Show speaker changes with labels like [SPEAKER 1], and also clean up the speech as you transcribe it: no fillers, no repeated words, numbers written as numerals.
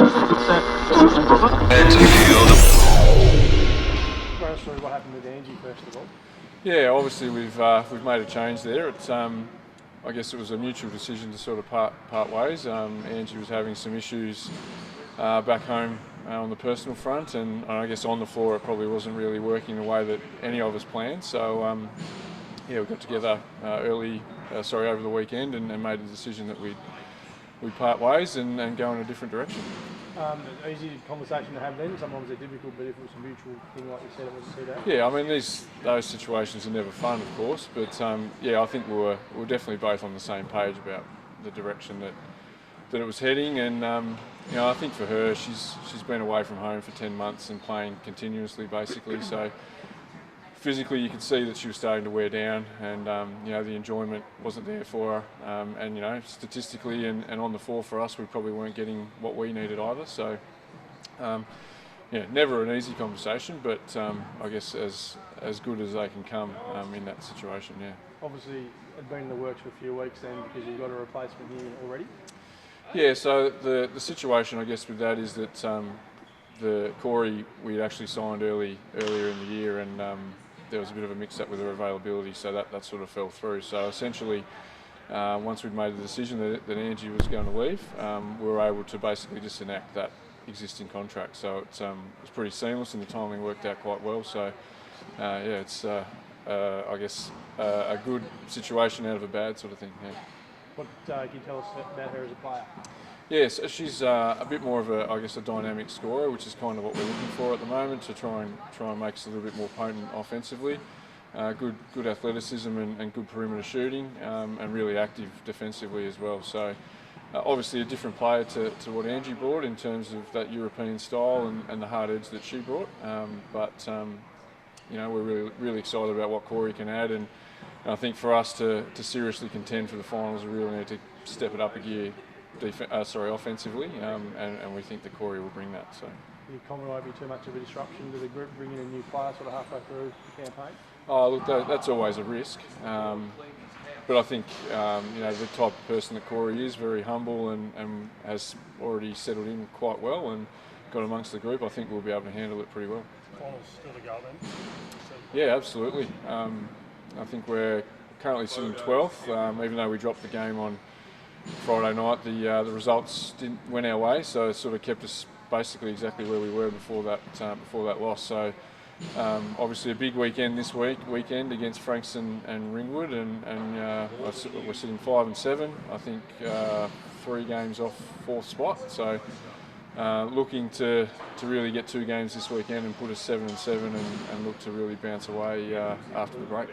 [SPEAKER 1] Through what happened with Angie first of all.
[SPEAKER 2] Yeah, obviously we've made a change there. It's I guess it was a mutual decision to sort of part ways. Angie was having some issues back home on the personal front, and I guess on the floor it probably wasn't really working the way that any of us planned. So yeah, we got together over the weekend and made a decision that we'd part ways and go in a different direction.
[SPEAKER 1] Easy conversation to have then. Sometimes they're difficult, but if it was a mutual thing, like you said, it was too bad.
[SPEAKER 2] Yeah, I mean those situations are never fun, of course, but yeah, I think we were definitely both on the same page about the direction that it was heading, and you know, I think for her, she's been away from home for 10 months and playing continuously, basically. So physically, you could see that she was starting to wear down, and you know, the enjoyment wasn't there for her. And you know, statistically and on the floor for us, we probably weren't getting what we needed either. So yeah, never an easy conversation, but I guess as good as they can come in that situation. Yeah.
[SPEAKER 1] Obviously, it had been in the works for a few weeks then because you've got a replacement here already.
[SPEAKER 2] Yeah. So the situation, I guess, with that is that the Corey we had actually signed earlier in the year, and there was a bit of a mix-up with her availability, so that sort of fell through. So essentially, once we'd made the decision that Angie was going to leave, we were able to basically just enact that existing contract. So it was pretty seamless, and the timing worked out quite well. So yeah, it's I guess a good situation out of a bad sort of thing. Yeah.
[SPEAKER 1] What can you tell us about her as a player?
[SPEAKER 2] Yes, she's a bit more of a dynamic scorer, which is kind of what we're looking for at the moment, to try and make us a little bit more potent offensively. Good athleticism and good perimeter shooting, and really active defensively as well. So obviously a different player to what Angie brought in terms of that European style and the hard edge that she brought. But you know, we're really excited about what Corey can add, and I think for us to seriously contend for the finals, we really need to step it up a gear. Offensively, and we think that Corey will bring that. So,
[SPEAKER 1] you confident won't be too much of a disruption to the group, bringing in a new player sort of halfway through the campaign?
[SPEAKER 2] Oh, look, that's always a risk. But I think you know, the type of person that Corey is, very humble and has already settled in quite well and got amongst the group. I think we'll be able to handle it pretty well.
[SPEAKER 1] Finals still to go then?
[SPEAKER 2] Yeah, absolutely. I think we're currently sitting 12th, even though we dropped the game on Friday night. The results went our way, so it sort of kept us basically exactly where we were before that loss. So obviously a big weekend this weekend against Frankston and Ringwood, and we're sitting 5 and 7. I think 3 games off 4th spot. So looking to really get 2 games this weekend and put us 7 and 7, and look to really bounce away after the break.